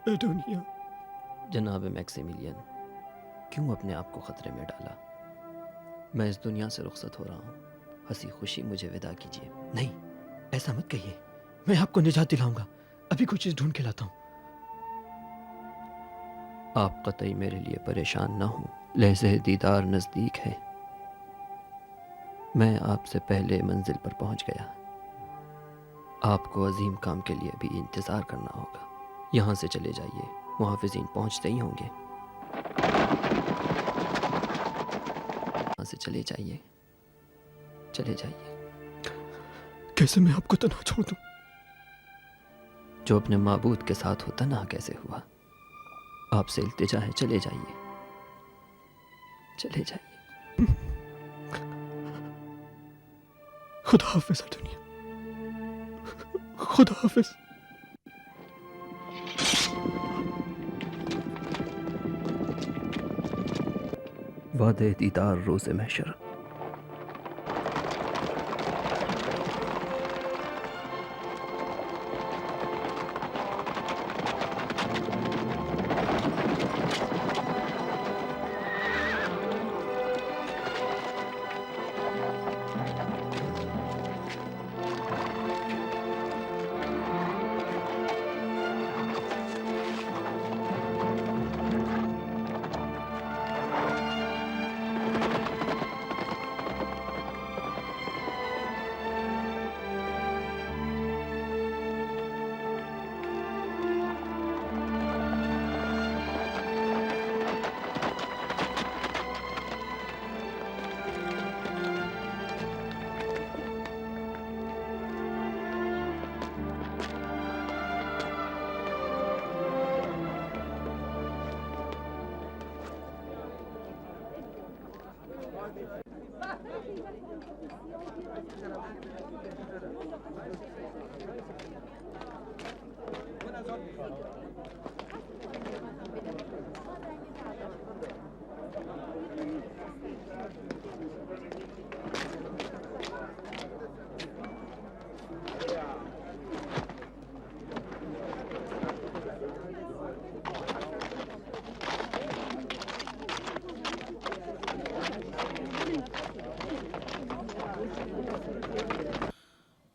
ایڈونیا جناب میکسیمیلین، کیوں اپنے آپ کو خطرے میں ڈالا؟ میں اس دنیا سے رخصت ہو رہا ہوں، ہنسی خوشی مجھے ودا کیجیے۔ نہیں، ایسا مت کہیے، میں آپ کو نجات دلاؤں گا، ابھی کوئی چیز ڈھونڈ کے لاتا ہوں۔ آپ قطعی میرے لیے پریشان نہ ہوں، لحظہ دیدار نزدیک ہے، میں آپ سے پہلے منزل پر پہنچ گیا۔ آپ کو عظیم کام کے لیے بھی انتظار کرنا ہوگا، یہاں سے چلے جائیے، محافظین پہنچتے ہی ہوں گے۔ یہاں سے چلے جائیے، چلے جائیے۔ کیسے میں آپ کو تنہا چھوڑ دوں؟ جو اپنے معبود کے ساتھ ہو تنہا کیسے ہوا؟ آپ سے التجا ہے، چلے جائیے، چلے جائیے۔ خدا حافظ ایڈونیا، خدا حافظ۔ وعدہ دیدار روز محشر۔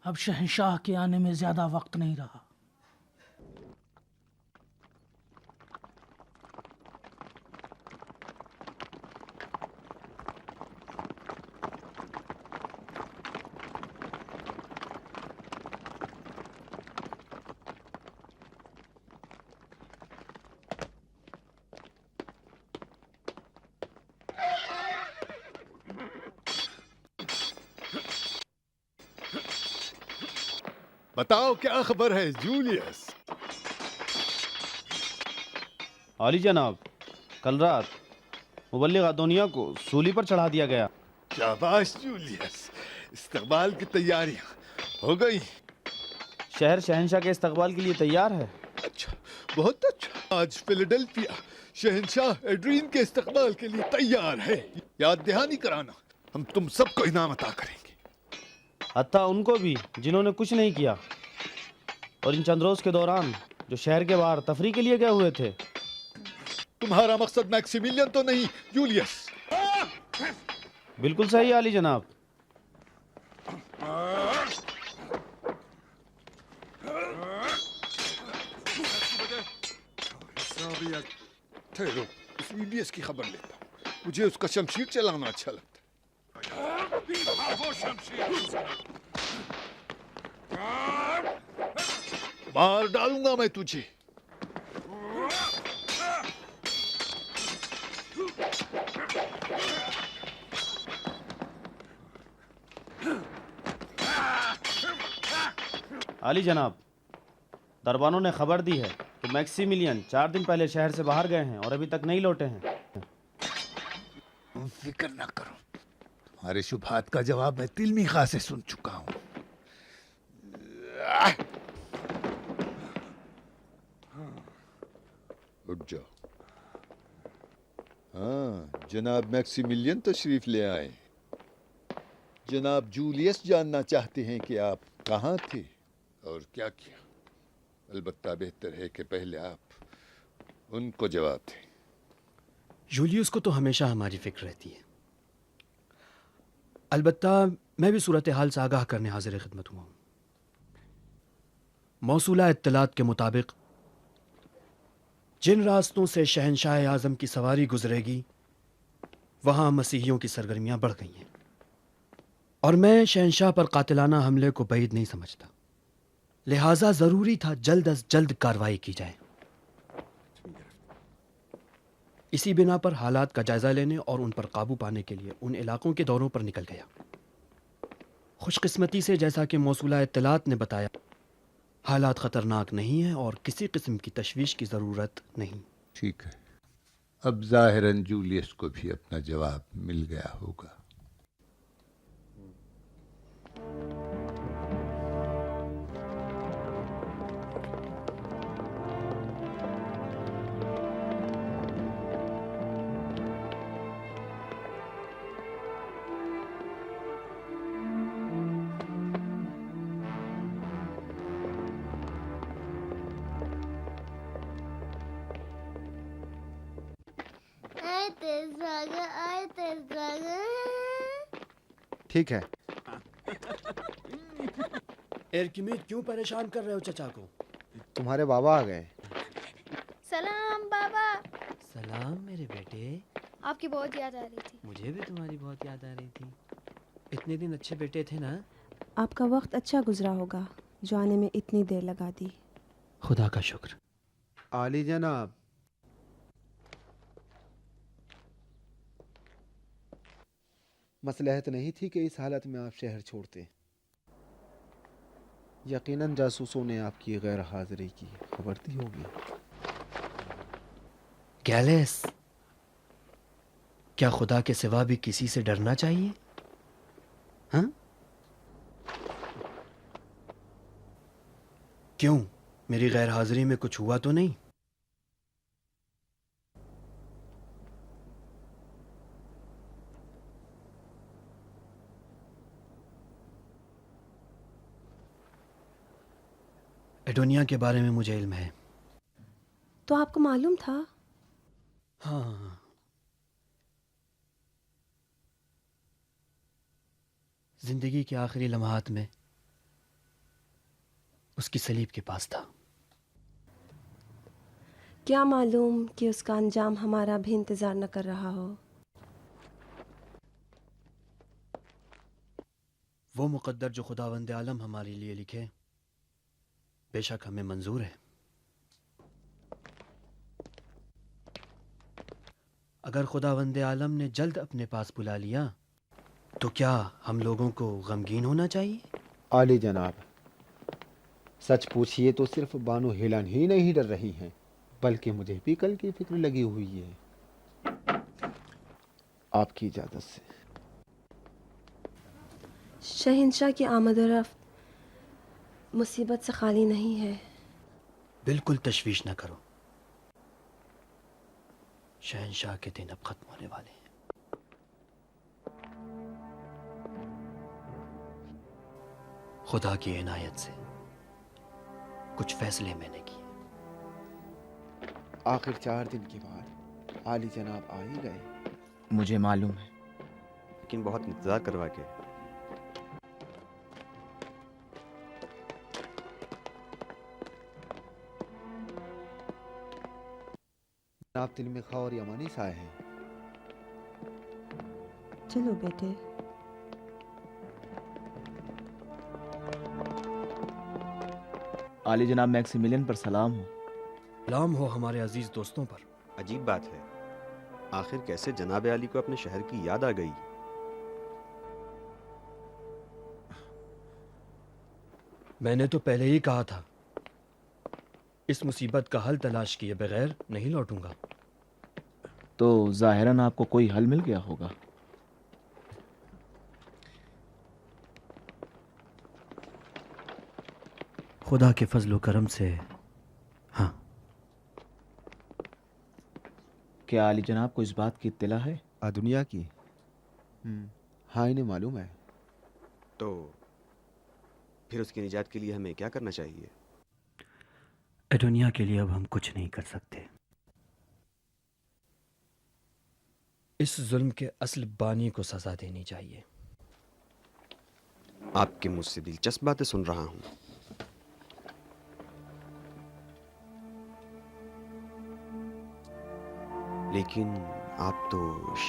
اب شہنشاہ کے آنے میں زیادہ وقت نہیں رہا۔ بتاؤ کیا خبر ہے جولیس؟ عالی جناب، کل رات مبلغ ادونیا کو سولی پر چڑھا دیا گیا۔ شاباش جولیس، استقبال کی تیاریاں ہو گئی؟ شہر شہنشاہ کے استقبال کے لیے تیار ہے۔ اچھا، بہت اچھا۔ آج فیلاڈیلفیا شہنشاہ ایڈرین کے استقبال کے لیے تیار ہے۔ یاد دہانی کرانا، ہم تم سب کو انعام عطا کریں گے، حتیٰ ان کو بھی جنہوں نے کچھ نہیں کیا اور ان چند روز کے دوران جو شہر کے باہر تفریح کے لیے گئے ہوئے تھے۔ تمہارا مقصد میکسیمیلین تو نہیں جولیس؟ بالکل صحیح عالی جناب۔ ٹھہرو، اس جولیس کی خبر لیتا ہوں، مجھے اس کا شمشیر چلانا اچھا لگتا ہے۔ مار ڈالوں گا میں تجھے۔ عالی جناب، دربانوں نے خبر دی ہے کہ میکسیمیلین 4 دن پہلے شہر سے باہر گئے ہیں اور ابھی تک نہیں لوٹے ہیں۔ فکر نہ کرو، تمہارے شبہات کا جواب میں تلمی خاں سے سن چکا ہوں۔ اٹھ جاؤ۔ ہاں، جناب میکسیمیلین تشریف لے آئے۔ جناب جولیس جاننا چاہتے ہیں کہ آپ کہاں تھے اور کیا کیا۔ البتہ بہتر ہے کہ پہلے آپ ان کو جواب دیں. جولیوس کو تو ہمیشہ ہماری فکر رہتی ہے. البتہ میں بھی صورتحال سے آگاہ کرنے حاضر خدمت ہوا ہوں. موصولہ اطلاعات کے مطابق جن راستوں سے شہنشاہ اعظم کی سواری گزرے گی وہاں مسیحیوں کی سرگرمیاں بڑھ گئی ہیں، اور میں شہنشاہ پر قاتلانہ حملے کو بعید نہیں سمجھتا. لہٰذا ضروری تھا جلد از جلد کارروائی کی جائے. اسی بنا پر حالات کا جائزہ لینے اور ان پر قابو پانے کے لیے ان علاقوں کے دوروں پر نکل گیا. خوش قسمتی سے جیسا کہ موصولہ اطلاعات نے بتایا، حالات خطرناک نہیں ہیں اور کسی قسم کی تشویش کی ضرورت نہیں. ٹھیک ہے، اب ظاہراً جولیس کو بھی اپنا جواب مل گیا ہوگا. ٹھیک ہے. ارکمید کیوں پریشان کر رہے ہو چچا کو؟ تمہارے بابا آ گئے. سلام بابا. سلام میرے بیٹے. آپ کی بہت یاد آ رہی تھی. مجھے بھی تمہاری بہت یاد آ رہی تھی. اتنے دن اچھے بیٹے تھے نا. آپ کا وقت اچھا گزرا ہوگا جو آنے میں اتنی دیر لگا دی. خدا کا شکر. عالی جناب، مصلحت نہیں تھی کہ اس حالت میں آپ شہر چھوڑتے. یقیناً جاسوسوں نے آپ کی غیر حاضری کی خبر دی ہوگی. گیلس، کیا خدا کے سوا بھی کسی سے ڈرنا چاہیے؟ ہاں؟ کیوں؟ میری غیر حاضری میں کچھ ہوا تو نہیں؟ ایڈونیا کے بارے میں مجھے علم ہے. تو آپ کو معلوم تھا؟ ہاں، زندگی کے آخری لمحات میں اس کی صلیب کے پاس تھا. کیا معلوم کہ اس کا انجام ہمارا بھی انتظار نہ کر رہا ہو. وہ مقدر جو خداوند عالم ہمارے لیے لکھے بے شک ہمیں منظور ہے. اگر خداوند عالم نے جلد اپنے پاس بلا لیا تو کیا ہم لوگوں کو غمگین ہونا چاہیے؟ عالی جناب، سچ پوچھیے تو صرف بانو ہیلن ہی نہیں ڈر رہی ہیں بلکہ مجھے بھی کل کی فکر لگی ہوئی ہے. آپ کی اجازت سے. شہنشاہ کی آمد و رفت مصیبت سے خالی نہیں ہے. بالکل تشویش نہ کرو، شہنشاہ کے دن اب ختم ہونے والے ہیں. خدا کی عنایت سے کچھ فیصلے میں نے کیے. آخر 4 دن کے بعد عالی جناب آ ہی گئے. مجھے معلوم ہے، لیکن بہت انتظار کروا کے. آپ دل میں خور یمانی سائے ہیں. چلو بیٹے. عالی جناب میکسیملین پر سلام ہو. سلام ہو ہمارے عزیز دوستوں پر. عجیب بات ہے، آخر کیسے جناب علی کو اپنے شہر کی یاد آ گئی؟ میں نے تو پہلے ہی کہا تھا، اس مصیبت کا حل تلاش کیے بغیر نہیں لوٹوں گا. تو ظاہراً آپ کو کوئی حل مل گیا ہوگا. خدا کے فضل و کرم سے ہاں. کیا عالی جناب کو اس بات کی اطلاع ہے؟ دنیا کی؟ ہاں، انہیں معلوم ہے. تو پھر اس کی نجات کے لیے ہمیں کیا کرنا چاہیے؟ دنیا کے لیے اب ہم کچھ نہیں کر سکتے. اس ظلم کے اصل بانی کو سزا دینی چاہیے. آپ کے مجھ سے دلچسپ باتیں سن رہا ہوں. لیکن آپ تو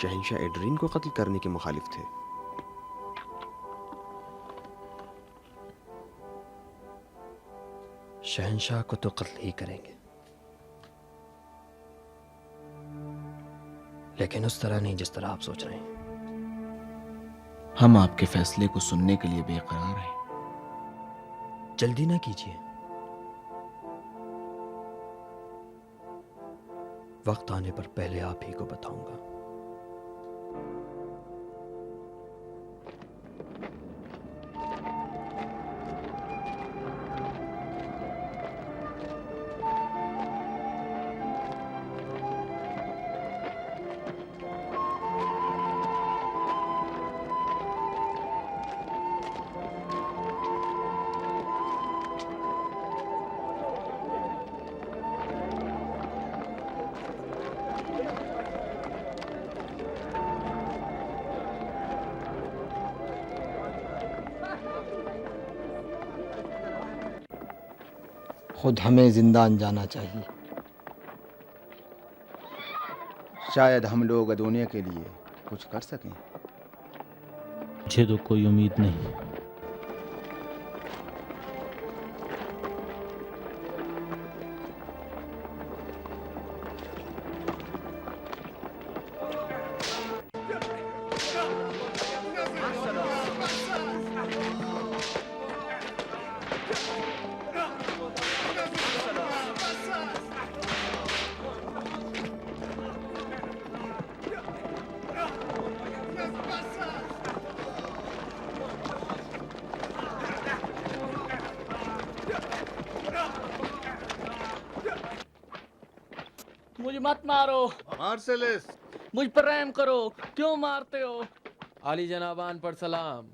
شہنشاہ ایڈرین کو قتل کرنے کے مخالف تھے. شہنشاہ کو تو قتل ہی کریں گے، لیکن اس طرح نہیں جس طرح آپ سوچ رہے ہیں. ہم آپ کے فیصلے کو سننے کے لیے بے قرار ہیں. جلدی نہ کیجیے، وقت آنے پر پہلے آپ ہی کو بتاؤں گا. خود ہمیں زندان جانا چاہیے. شاید ہم لوگ دنیا کے لیے کچھ کر سکیں. مجھے تو کوئی امید نہیں. مجھے مت مارو، مارسلس، مجھ پر رحم کرو، کیوں مارتے ہو؟ عالی جنابان پر سلام.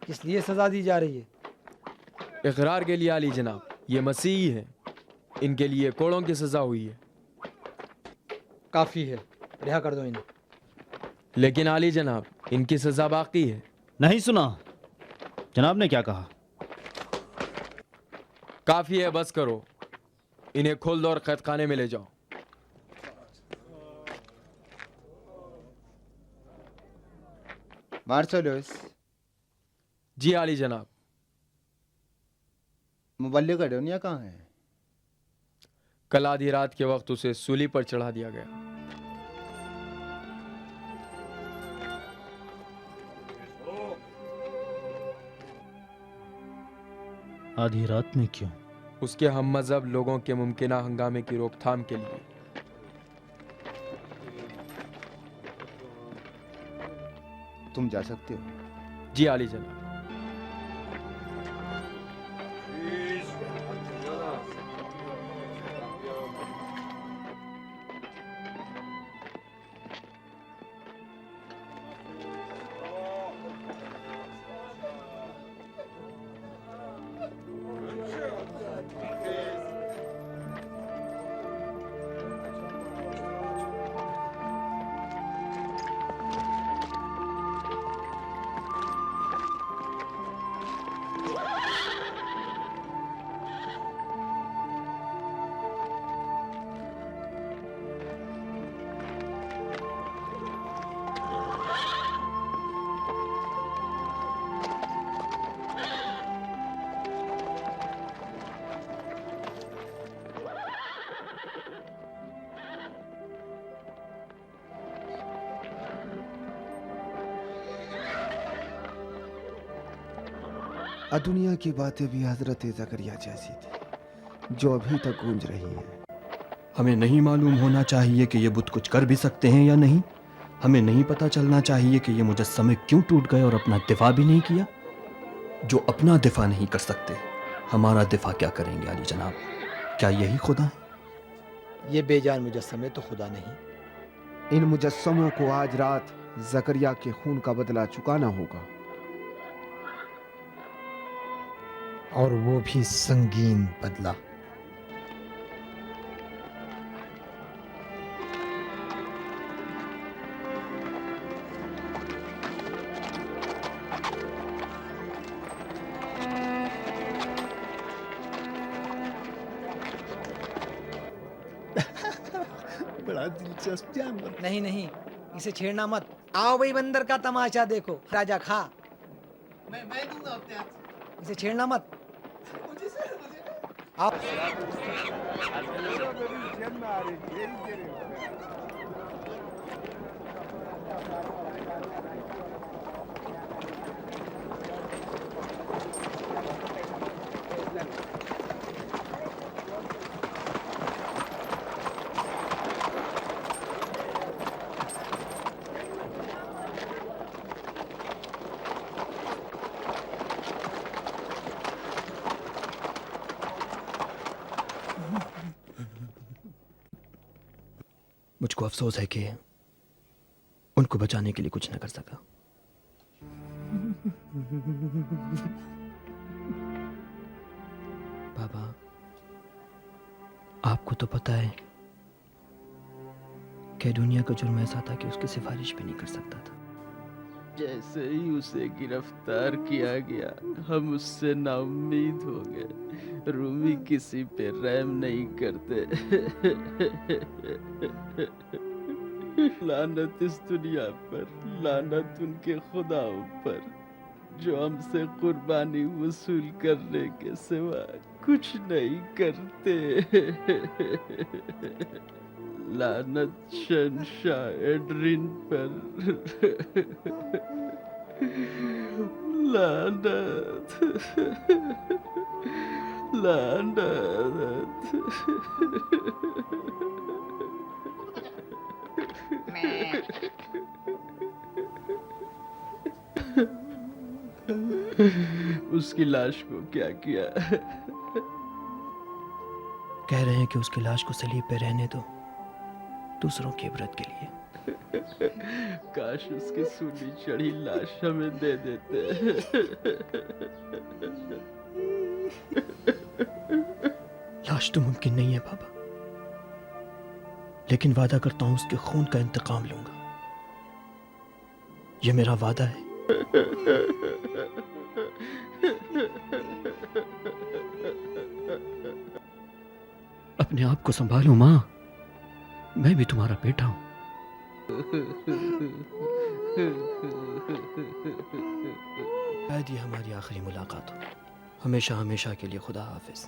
کس لیے سزا دی جا رہی ہے؟ اقرار کے لیے عالی جناب. یہ مسیحی ہیں، ان کے لیے کوڑوں کی سزا ہوئی ہے. کافی ہے، رہا کر دو انہیں. لیکن عالی جناب ان کی سزا باقی ہے. نہیں سنا جناب نے کیا کہا؟ کافی ہے، بس کرو. انہیں کھول دو اور قید خانے میں لے جاؤ. مارسلس، جی عالی جناب. مبلغ دنیا کہاں ہے؟ کل آدھی رات کے وقت اسے سولی پر چڑھا دیا گیا. آدھی رات میں کیوں؟ اس کے ہم مذہب لوگوں کے ممکنہ ہنگامے کی روک تھام کے لیے. تم جا سکتے ہو. جی عالی جناب. دنیا کی باتیں بھی حضرت زکریا جیسی تھی جو ابھی تک گونج رہی ہیں. ہمیں نہیں معلوم ہونا چاہیے کہ یہ بت کچھ کر بھی سکتے ہیں یا نہیں. ہمیں نہیں پتہ چلنا چاہیے کہ یہ مجسمے کیوں ٹوٹ گئے اور اپنا دفاع بھی نہیں کیا. جو اپنا دفاع نہیں کر سکتے ہمارا دفاع کیا کریں گے علی جناب؟ کیا یہی خدا ہے؟ یہ بے جان مجسمے تو خدا نہیں. ان مجسموں کو آج رات زکریا کے خون کا بدلہ چکانا ہوگا. اور وہ بھی سنگین بدلہ. بڑا دلچسپ جانور. نہیں نہیں، اسے چھیڑنا مت. آؤ بھائی بندر کا تماشا دیکھو. راجا کھا. میں دوں گا اپنے ہاتھ. اسے چھیڑنا مت. آپ مجھ کو افسوس ہے کہ ان کو بچانے کے لیے کچھ نہ کر سکا. بابا، آپ کو تو پتہ ہے کہ دنیا کا جرم ایسا تھا کہ اس کی سفارش بھی نہیں کر سکتا تھا. جیسے ہی اسے گرفتار کیا گیا ہم اس سے نا امید ہو گئے. رومی کسی پہ رحم نہیں کرتے. لعنت اس دنیا پر، لعنت ان کے خداؤں پر جو ہم سے قربانی وصول کرنے کے سوا کچھ نہیں کرتے. لعنت شہنشاہ ایڈرین پر. لعنت لعنت. اس کی لاش کو کیا کیا؟ کہہ رہے ہیں کہ اس کی لاش کو صلیب پہ رہنے دو، دوسروں کی عبرت کے لیے. کاش اس کی سونی چڑھی لاش ہمیں دے دیتے. لاش تو ممکن نہیں ہے بابا، لیکن وعدہ کرتا ہوں اس کے خون کا انتقام لوں گا. یہ میرا وعدہ ہے. اپنے آپ کو سنبھالو ماں، میں بھی تمہارا بیٹا ہوں. شاید یہ ہماری آخری ملاقات ہو. ہمیشہ ہمیشہ کے لیے خدا حافظ.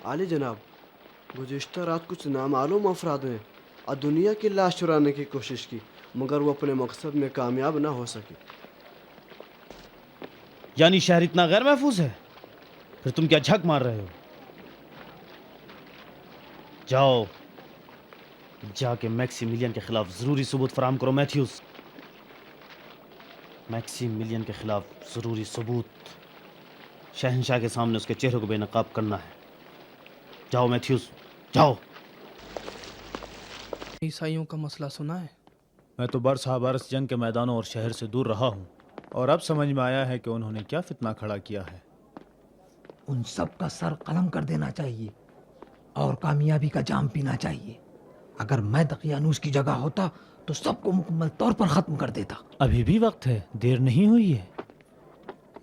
عالی جناب، گزشتہ رات کچھ نامعلوم افراد نے دنیا کی لاش چرانے کی کوشش کی مگر وہ اپنے مقصد میں کامیاب نہ ہو سکے. یعنی شہر اتنا غیر محفوظ ہے؟ پھر تم کیا جھک مار رہے ہو؟ جاؤ جا کے میکسی ملین کے خلاف ضروری ثبوت فراہم کرو. میتھیوز، میکسی ملین کے خلاف ضروری ثبوت. شہنشاہ کے سامنے اس کے چہرے کو بے نقاب کرنا ہے. جاؤ میتھیوز، جاؤ. عیسائیوں کا مسئلہ سنا ہے؟ میں تو برس ہا برس جنگ کے میدانوں اور شہر سے دور رہا ہوں، اور اب سمجھ میں آیا ہے کہ انہوں نے کیا فتنہ کھڑا کیا ہے. ان سب کا سر قلم کر دینا چاہیے اور کامیابی کا جام پینا چاہیے. اگر میں دقیانوس کی جگہ ہوتا تو سب کو مکمل طور پر ختم کر دیتا. ابھی بھی وقت ہے، دیر نہیں ہوئی ہے.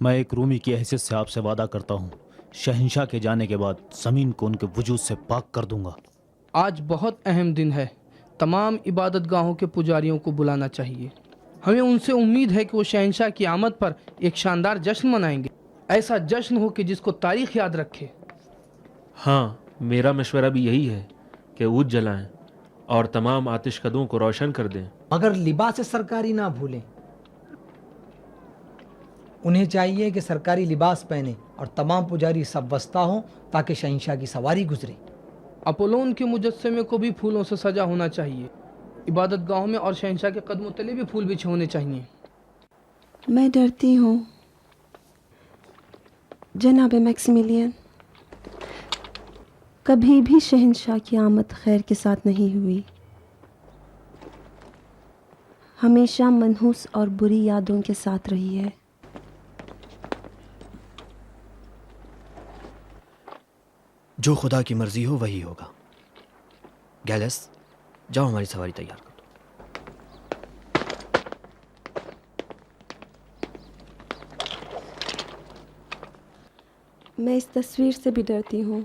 میں ایک رومی کی حیثیت سے آپ سے وعدہ کرتا ہوں، شہنشاہ کے جانے کے بعد زمین کو ان کے وجود سے پاک کر دوں گا. آج بہت اہم دن ہے. تمام عبادت گاہوں کے پجاریوں کو بلانا چاہیے. ہمیں ان سے امید ہے کہ وہ شہنشاہ کی آمد پر ایک شاندار جشن منائیں گے. ایسا جشن ہو کہ جس کو تاریخ یاد رکھے. ہاں، میرا مشورہ بھی یہی ہے کہ عود جلائیں اور تمام آتش کدوں کو روشن کر دیں. مگر لباس سرکاری نہ بھولیں. انہیں چاہیے کہ سرکاری لباس پہنیں اور تمام پجاری سب وسطا ہوں تاکہ شہنشاہ کی سواری گزرے. اپولون کے مجسمے کو بھی پھولوں سے سجا ہونا چاہیے. عبادت گاہوں میں اور شہنشاہ کے قدموں تلے بھی پھول بچھے ہونے چاہیے. میں ڈرتی ہوں جناب میکسیمیلین، کبھی بھی شہنشاہ کی آمد خیر کے ساتھ نہیں ہوئی. ہمیشہ منحوس اور بری یادوں کے ساتھ رہی ہے. جو خدا کی مرضی ہو وہی ہوگا. گیلس جاؤ ہماری سواری تیار کر دو. میں اس تصویر سے بھی ڈرتی ہوں.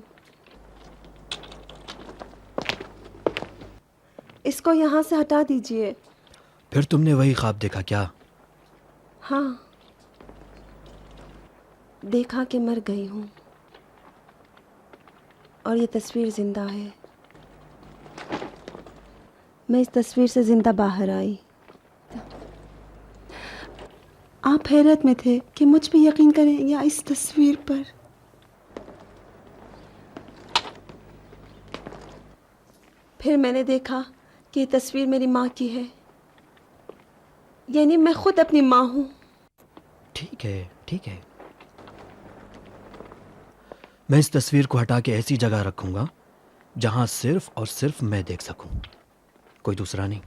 اس کو یہاں سے ہٹا دیجئے. پھر تم نے وہی خواب دیکھا کیا؟ ہاں، دیکھا کہ مر گئی ہوں اور یہ تصویر زندہ ہے. میں اس تصویر سے زندہ باہر آئی. آپ حیرت میں تھے کہ مجھ پہ یقین کریں یا اس تصویر پر. پھر میں نے دیکھا کہ یہ تصویر میری ماں کی ہے. یعنی میں خود اپنی ماں ہوں. ٹھیک ہے ٹھیک ہے. میں اس تصویر کو ہٹا کے ایسی جگہ رکھوں گا جہاں صرف اور صرف میں دیکھ سکوں، کوئی دوسرا نہیں.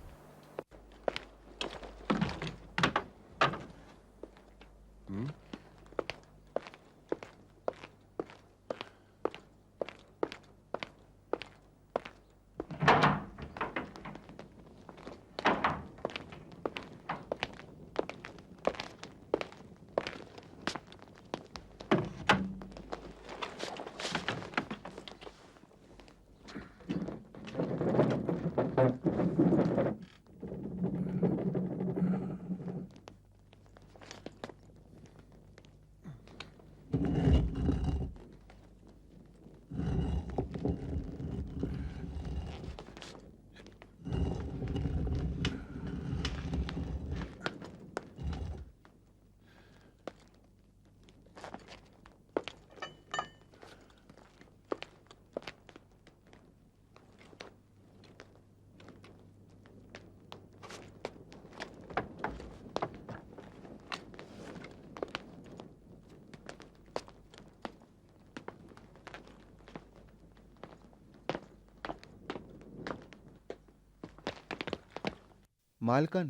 مالکن،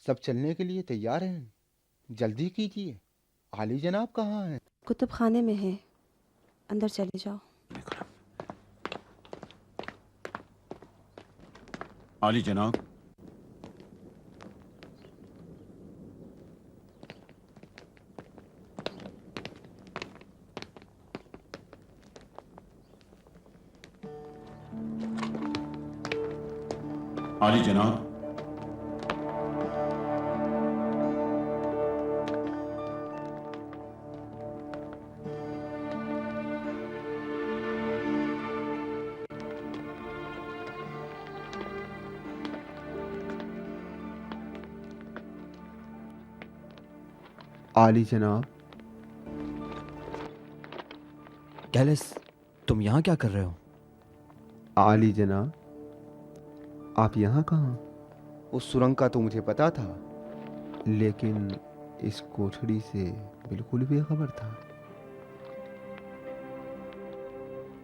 سب چلنے کے لیے تیار ہیں. جلدی کیجیے. عالی جناب کہاں ہیں؟ کتب خانے میں ہے، اندر چلے جاؤ. عالی جناب. عالی جناب. عالی جناب. گیلس تم یہاں کیا کر رہے ہو؟ عالی جناب، آپ یہاں کہاں؟ اس سرنگ کا تو مجھے پتا تھا، لیکن اس کوٹھڑی سے بالکل بے خبر تھا.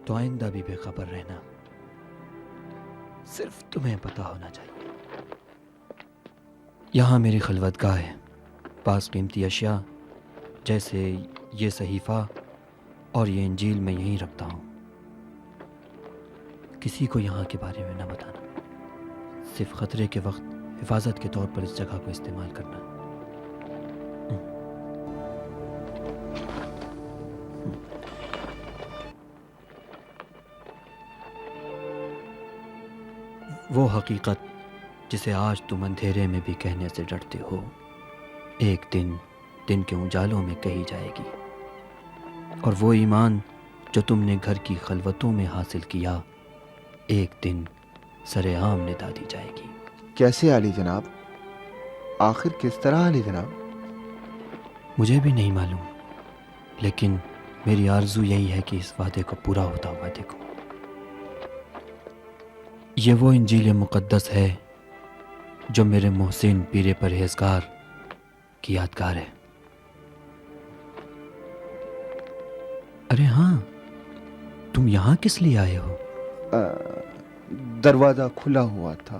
تو آئندہ بھی بے خبر رہنا، صرف تمہیں پتا ہونا چاہیے. یہاں میری خلوت گاہ ہے. پاس قیمتی اشیاء جیسے یہ صحیفہ اور یہ انجیل میں یہیں رکھتا ہوں. کسی کو یہاں کے بارے میں نہ بتانا. صرف خطرے کے وقت حفاظت کے طور پر اس جگہ کو استعمال کرنا. وہ حقیقت جسے آج تم اندھیرے میں بھی کہنے سے ڈرتے ہو، ایک دن دن کے اجالوں میں کہی جائے گی. اور وہ ایمان جو تم نے گھر کی خلوتوں میں حاصل کیا، ایک دن سر عام ندا دی جائے گی. کیسے عالی جناب؟ آخر کس طرح عالی جناب؟ مجھے بھی نہیں معلوم، لیکن میری آرزو یہی ہے کہ اس وعدے کو پورا ہوتا ہوا دیکھوں. یہ وہ انجیل مقدس ہے جو میرے محسن پیر پرہیزگار کی یادگار ہے. ارے ہاں، تم یہاں کس لیے آئے ہو؟ دروازہ کھلا ہوا تھا.